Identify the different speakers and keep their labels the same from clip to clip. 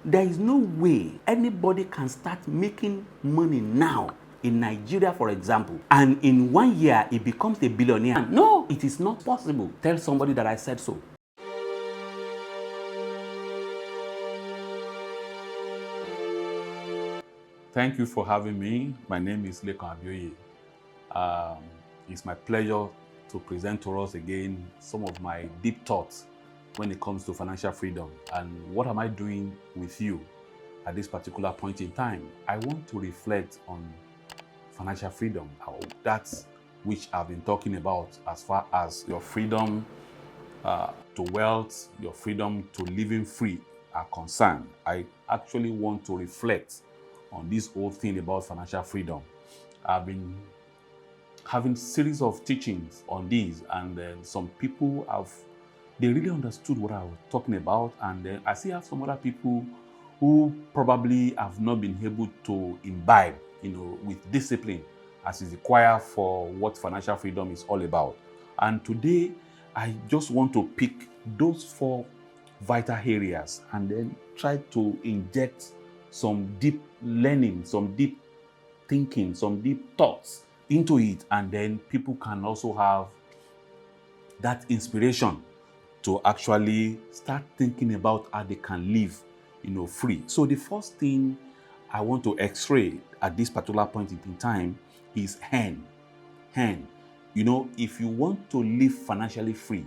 Speaker 1: there is no way anybody can start making money now in Nigeria, for example, and in 1 year he becomes a billionaire. No, it is not possible. Tell somebody that I said so. Thank you for having me. My name is Lekan Abioye. It's my pleasure to present to us again some of my deep thoughts when it comes to financial freedom and what am I doing with you at this particular point in time. I want to reflect on financial freedom, that's which I've been talking about as far as your freedom to wealth, your freedom to living free are concerned. I actually want to reflect on this whole thing about financial freedom. I've been having series of teachings on these, and some people they really understood what I was talking about, and then I still have some other people who probably have not been able to imbibe, with discipline as is required for what financial freedom is all about. And today, I just want to pick those 4 vital areas and then try to inject some deep learning, some deep thinking, some deep thoughts into it, and then people can also have that inspiration to actually start thinking about how they can live, free. So the first thing I want to x-ray at this particular point in time is earn. If you want to live financially free,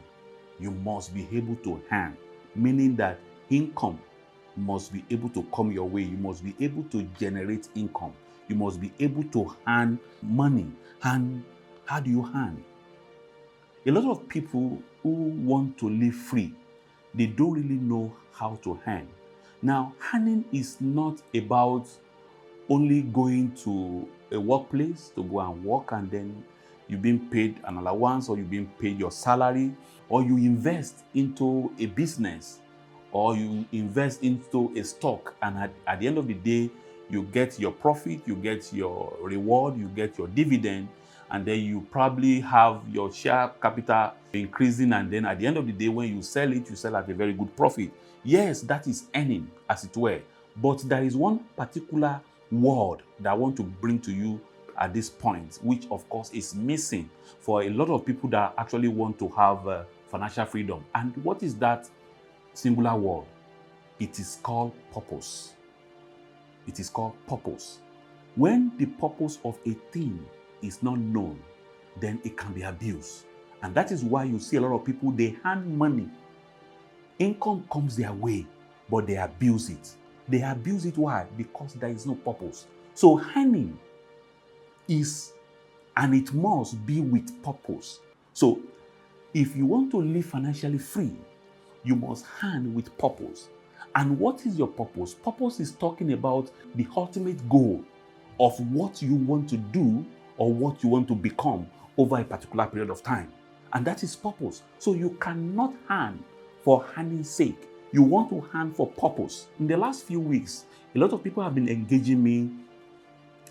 Speaker 1: you must be able to earn, meaning that income must be able to come your way. You must be able to generate income. You must be able to earn money. And how do you earn? A lot of people who want to live free, they don't really know how to earn. Now, earning is not about only going to a workplace to go and work and then you're being paid an allowance, or you're being paid your salary, or you invest into a business, or you invest into a stock, and at the end of the day, you get your profit, you get your reward, you get your dividend, and then you probably have your share capital increasing, and then at the end of the day, when you sell it, you sell at a very good profit. Yes, that is earning, as it were. But there is one particular word that I want to bring to you at this point, which of course is missing for a lot of people that actually want to have financial freedom. And what is that singular word? It is called purpose. It is called purpose. When the purpose of a thing is not known, then it can be abused. And that is why you see a lot of people, they earn money. Income comes their way, but they abuse it. They abuse it. Why? Because there is no purpose. So earning is, and it must be with purpose. So if you want to live financially free, you must earn with purpose. And what is your purpose? Purpose is talking about the ultimate goal of what you want to do or what you want to become over a particular period of time. And that is purpose. So you cannot earn for earning's sake. You want to earn for purpose. In the last few weeks, a lot of people have been engaging me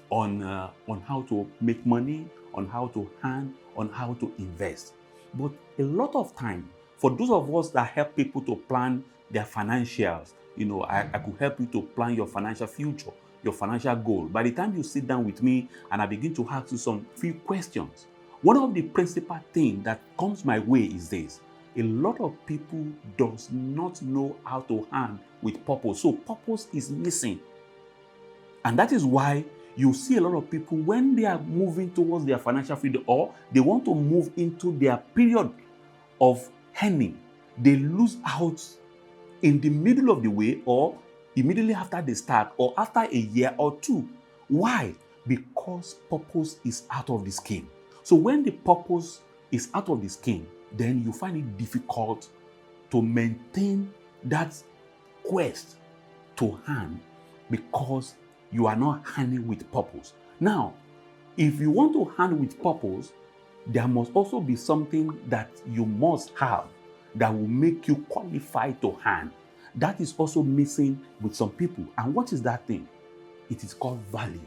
Speaker 1: on how to make money, on how to earn, on how to invest. But a lot of time, for those of us that help people to plan their financials, I could help you to plan your financial future, your financial goal. By the time you sit down with me and I begin to ask you some few questions, one of the principal things that comes my way is this: a lot of people does not know how to earn with purpose. So purpose is missing. And that is why you see a lot of people, when they are moving towards their financial freedom, or they want to move into their period of earning, they lose out in the middle of the way, or immediately after they start, or after a year or two. Why? Because purpose is out of the scheme. So when the purpose is out of the scheme, then you find it difficult to maintain that quest to earn, because you are not earning with purpose. Now, if you want to earn with purpose, there must also be something that you must have that will make you qualify to earn. That is also missing with some people. And what is that thing? It is called value.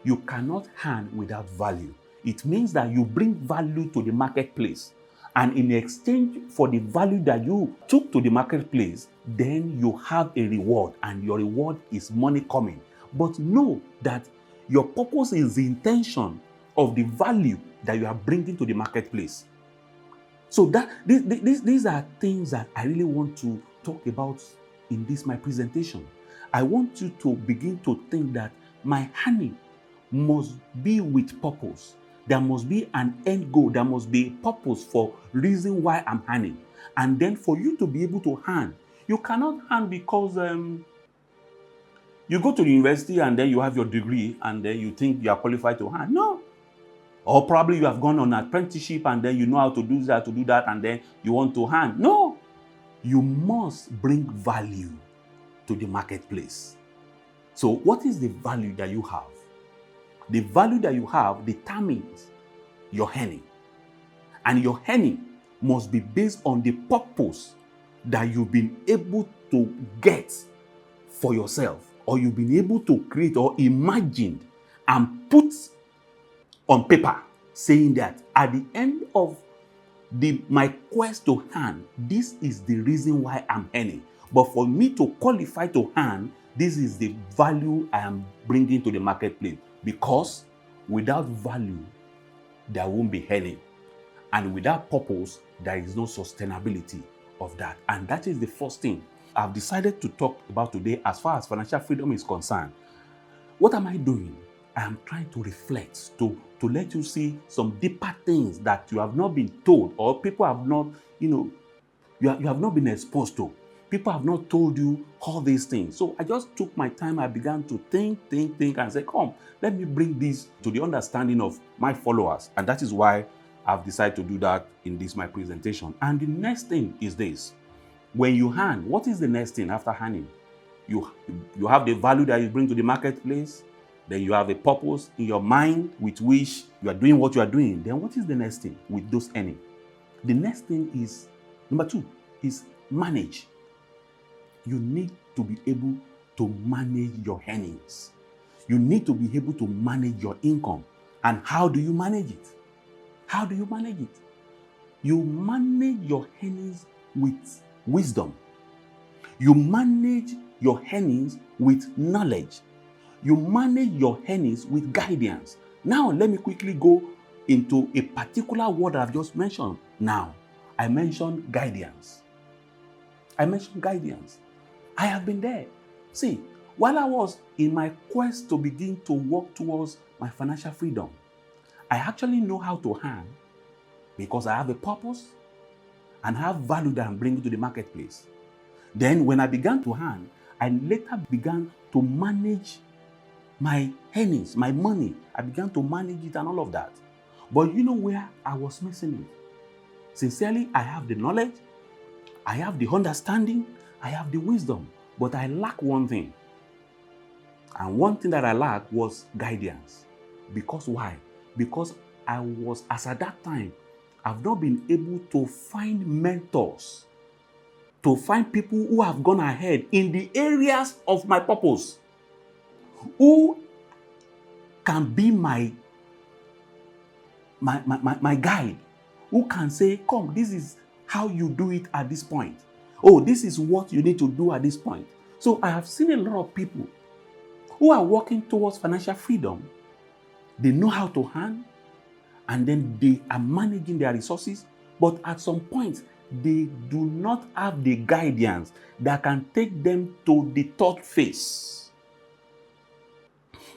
Speaker 1: You cannot earn without value. It means that you bring value to the marketplace. And in exchange for the value that you took to the marketplace, then you have a reward, and your reward is money coming. But know that your purpose is the intention of the value that you are bringing to the marketplace. So that these are things that I really want to talk about in this my presentation. I want you to begin to think that my honey must be with purpose. There must be an end goal. There must be a purpose for reason why I'm honey. And then for you to be able to hand, you cannot hand because you go to the university and then you have your degree and then you think you are qualified to hand. No. Or probably you have gone on an apprenticeship and then you know how to do that, and then you want to hand. No. You must bring value to the marketplace. So what is the value that you have? The value that you have determines your earning. And your earning must be based on the purpose that you've been able to get for yourself, or you've been able to create or imagine and put on paper, saying that at the end of my quest to earn, this is the reason why I'm earning. But for me to qualify to earn, this is the value I am bringing to the marketplace. Because without value, there won't be earning. And without purpose, there is no sustainability of that. And that is the first thing I've decided to talk about today as far as financial freedom is concerned. What am I doing? I am trying to reflect, to let you see some deeper things that you have not been told, or people have not, you have not been exposed to. People have not told you all these things. So I just took my time. I began to think, and say, come, let me bring this to the understanding of my followers. And that is why I've decided to do that in this, my presentation. And the next thing is this. When you hand, what is the next thing after handing? You have the value that you bring to the marketplace. Then you have a purpose in your mind with which you are doing what you are doing. Then what is the next thing with those earnings? The next thing is, number 2, is manage. You need to be able to manage your earnings. You need to be able to manage your income. And how do you manage it? How do you manage it? You manage your earnings with wisdom. You manage your earnings with knowledge. You manage your earnings with guidance. Now, let me quickly go into a particular word I've just mentioned. Now, I mentioned guidance. I have been there. See, while I was in my quest to begin to work towards my financial freedom, I actually know how to earn because I have a purpose and have value that I'm bringing to the marketplace. Then when I began to earn, I later began to manage my earnings, my money. I began to manage it and all of that. But you know where I was missing it? Sincerely, I have the knowledge, I have the understanding, I have the wisdom, but I lack one thing. And one thing that I lacked was guidance. Because why? Because I was, as at that time, I've not been able to find mentors, to find people who have gone ahead in the areas of my purpose, who can be my guide, who can say, come, this is how you do it at this point. Oh, this is what you need to do at this point. So I have seen a lot of people who are working towards financial freedom. They know how to earn, and then they are managing their resources, but at some point, they do not have the guidance that can take them to the third phase,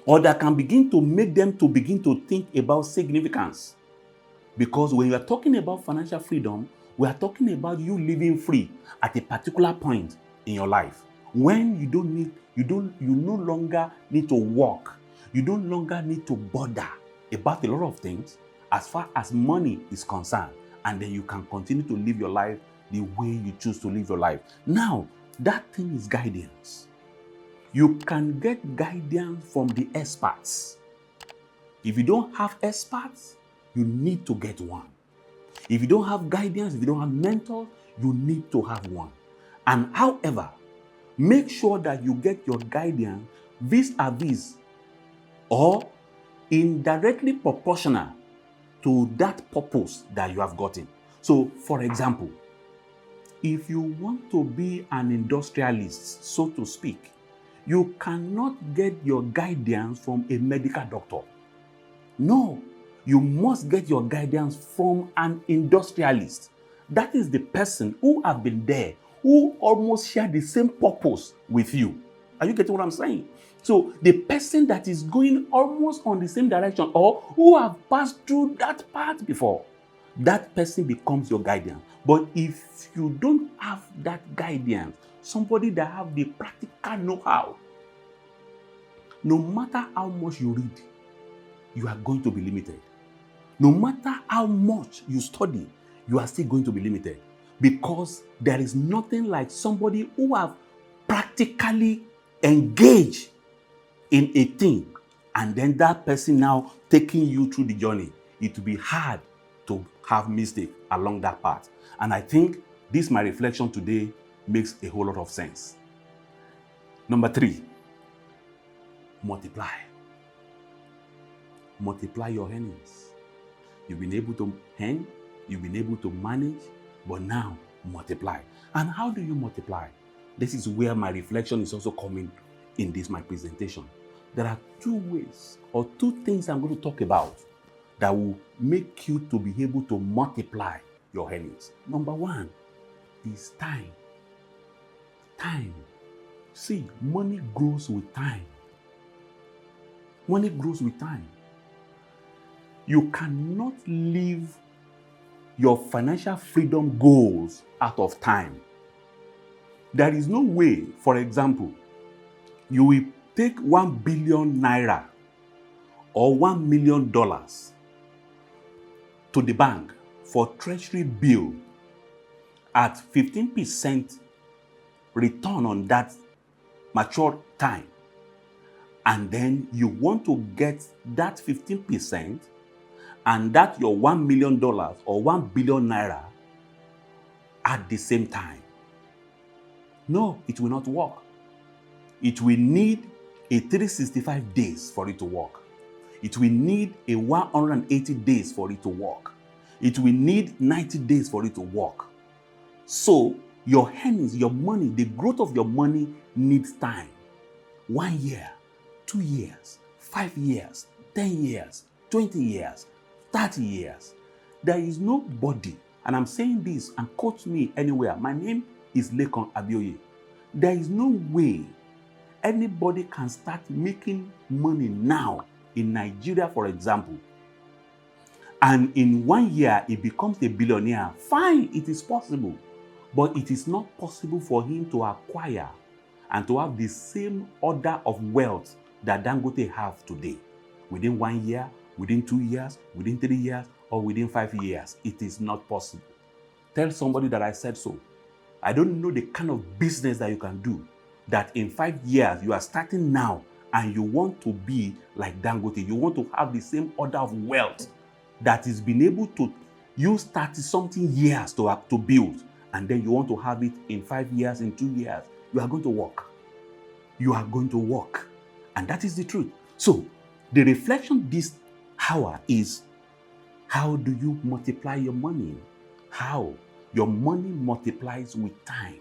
Speaker 1: or that can begin to make them to begin to think about significance. Because when you are talking about financial freedom, we are talking about you living free at a particular point in your life. When you no longer need to work. You no longer need to bother about a lot of things as far as money is concerned. And then you can continue to live your life the way you choose to live your life. Now, that thing is guidance. You can get guidance from the experts. If you don't have experts, you need to get one. If you don't have guidance, if you don't have mentors, you need to have one. And however, make sure that you get your guidance vis-a-vis or indirectly proportional to that purpose that you have gotten. So, for example, if you want to be an industrialist, so to speak, you cannot get your guidance from a medical doctor. No, you must get your guidance from an industrialist. That is the person who have been there, who almost share the same purpose with you. Are you getting what I'm saying? So the person that is going almost on the same direction or who have passed through that path before, that person becomes your guidance. But if you don't have that guidance, somebody that have the practical know-how, no matter how much you read, you are going to be limited. No matter how much you study, you are still going to be limited, because there is nothing like somebody who have practically engaged in a thing, and then that person now taking you through the journey. It will be hard to have mistake along that path. And I think this, my reflection today, makes a whole lot of sense. Number 3, multiply. Multiply your earnings. You've been able to earn, you've been able to manage, but now multiply. And how do you multiply? This is where my reflection is also coming in this, my presentation. There are 2 ways or 2 things I'm going to talk about that will make you to be able to multiply your earnings. Number 1 is time. Time. See, money grows with time. Money grows with time. You cannot live your financial freedom goals out of time. There is no way, for example, you will take 1 billion naira or $1 million to the bank for treasury bill at 15% return on that mature time, and then you want to get that 15% and that your $1 million or 1 billion naira at the same time. No, it will not work. It will need a 365 days for it to work. It will need a 180 days for it to work. It will need 90 days for it to work. So your earnings, your money, the growth of your money needs time. 1 year, 2 years, 5 years, 10 years, 20 years, 30 years. There is nobody, and I'm saying this, and quote me anywhere, my name is Lekan Abioye. There is no way anybody can start making money now in Nigeria, for example, and in 1 year he becomes a billionaire. Fine, it is possible, but it is not possible for him to acquire and to have the same order of wealth that Dangote have today within 1 year, within 2 years, within 3 years, or within 5 years. It is not possible. Tell somebody that I said so. I don't know the kind of business that you can do that in 5 years you are starting now and you want to be like Dangote. You want to have the same order of wealth that is been able to use 30-something years to build, and then you want to have it in 5 years, in 2 years. You are going to work. You are going to work. And that is the truth. So the reflection this hour is, how do you multiply your money? How? Your money multiplies with time.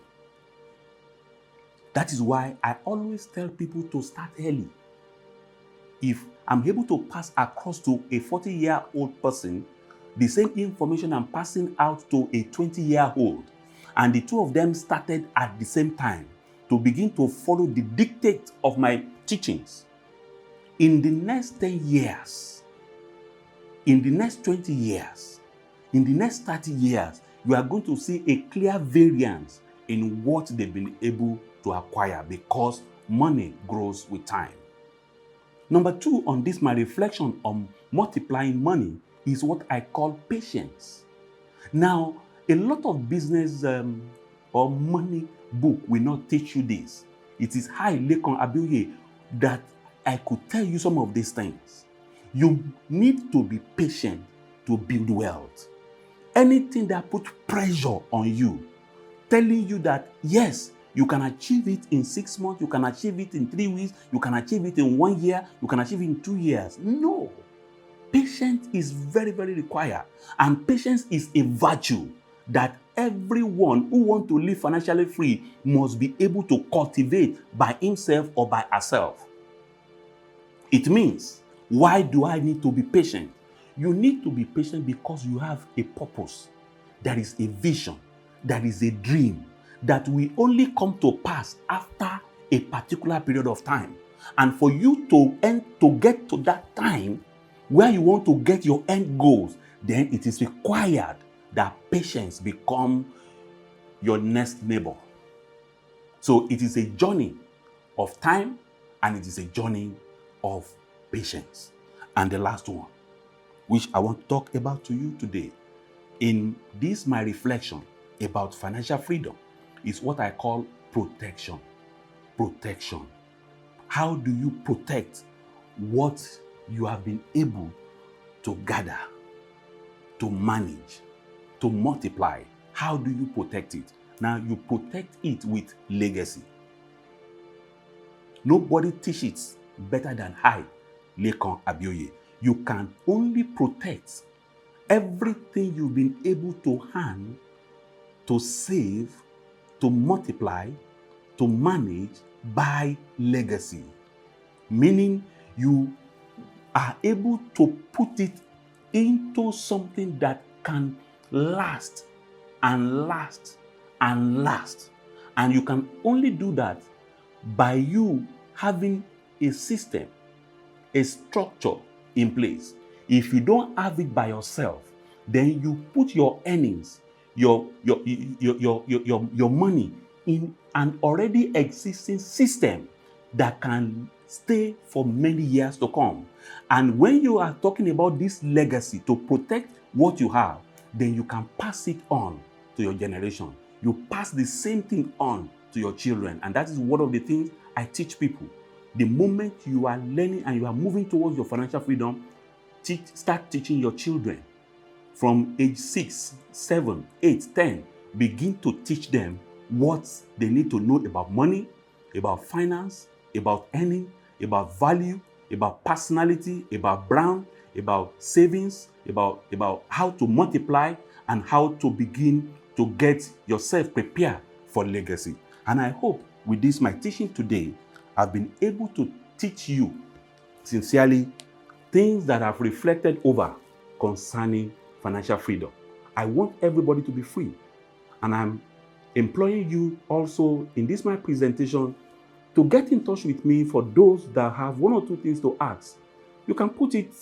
Speaker 1: That is why I always tell people to start early. If I'm able to pass across to a 40-year-old person the same information I'm passing out to a 20-year-old, and the 2 of them started at the same time to begin to follow the dictate of my teachings, in the next 10 years, in the next 20 years, in the next 30 years, you are going to see a clear variance in what they've been able to acquire, because money grows with time. Number 2 on this, my reflection on multiplying money, is what I call patience. Now, a lot of business or money book will not teach you this. It is I, Lekan Abioye, that I could tell you some of these things. You need to be patient to build wealth. Anything that puts pressure on you, telling you that yes, you can achieve it in 6 months, you can achieve it in 3 weeks, you can achieve it in 1 year, you can achieve it in 2 years. No. Patience is very, very required. And patience is a virtue that everyone who wants to live financially free must be able to cultivate by himself or by herself. It means, why do I need to be patient? You need to be patient because you have a purpose. There is a vision. There is a dream that will only come to pass after a particular period of time. And for you to get to that time where you want to get your end goals, then it is required that patience become your next neighbor. So it is a journey of time and it is a journey of patience. And the last one, which I want to talk about to you today in this my reflection about financial freedom, is what I call protection. Protection. How do you protect what you have been able to gather, to manage, to multiply? How do you protect it? Now, you protect it with legacy. Nobody teaches better than I, Lekan Abioye. You can only protect everything you've been able to earn, to save, to multiply, to manage by legacy. Meaning you are able to put it into something that can last and last and last. And you can only do that by you having a system, a structure in place. If you don't have it by yourself, then you put your earnings, your money in an already existing system that can stay for many years to come. And when you are talking about this legacy to protect what you have, then you can pass it on to your generation. You pass the same thing on to your children. And that is one of the things I teach people. The moment you are learning and you are moving towards your financial freedom, start teaching your children from age 6, 7, 8, 10. Begin to teach them what they need to know about money, about finance, about earning, about value, about personality, about brand, about savings, about how to multiply and how to begin to get yourself prepared for legacy. And I hope with this, my teaching today, I've been able to teach you sincerely things that I've reflected over concerning financial freedom. I want everybody to be free. And I'm employing you also in this my presentation to get in touch with me for those that have one or two things to ask. You can put it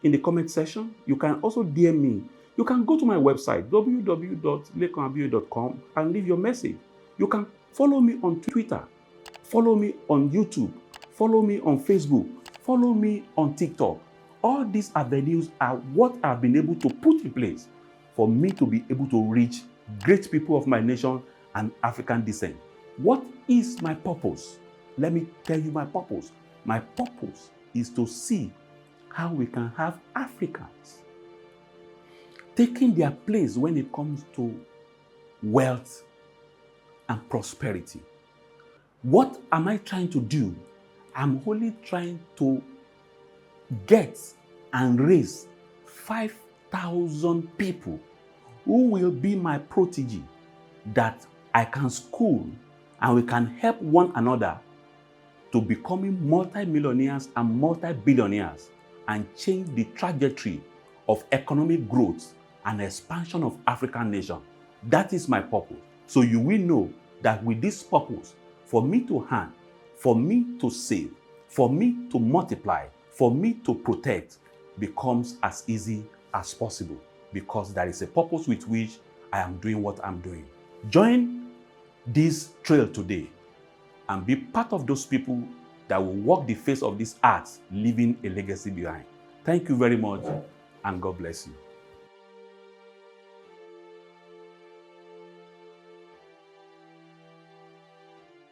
Speaker 1: in the comment section. You can also DM me. You can go to my website, www.lekanabioye.com, and leave your message. You can follow me on Twitter, follow me on YouTube, follow me on Facebook, follow me on TikTok. All these avenues are what I've been able to put in place for me to be able to reach great people of my nation and African descent. What is my purpose? Let me tell you my purpose. My purpose is to see how we can have Africans taking their place when it comes to wealth and prosperity. What am I trying to do? I'm only trying to get and raise 5,000 people who will be my protege that I can school and we can help one another to becoming multi-millionaires and multi-billionaires and change the trajectory of economic growth and expansion of African nation. That is my purpose. So you will know that with this purpose, for me to earn, for me to save, for me to multiply, for me to protect becomes as easy as possible because there is a purpose with which I am doing what I'm doing. Join this trail today and be part of those people that will walk the face of this earth, leaving a legacy behind. Thank you very much, and God bless you.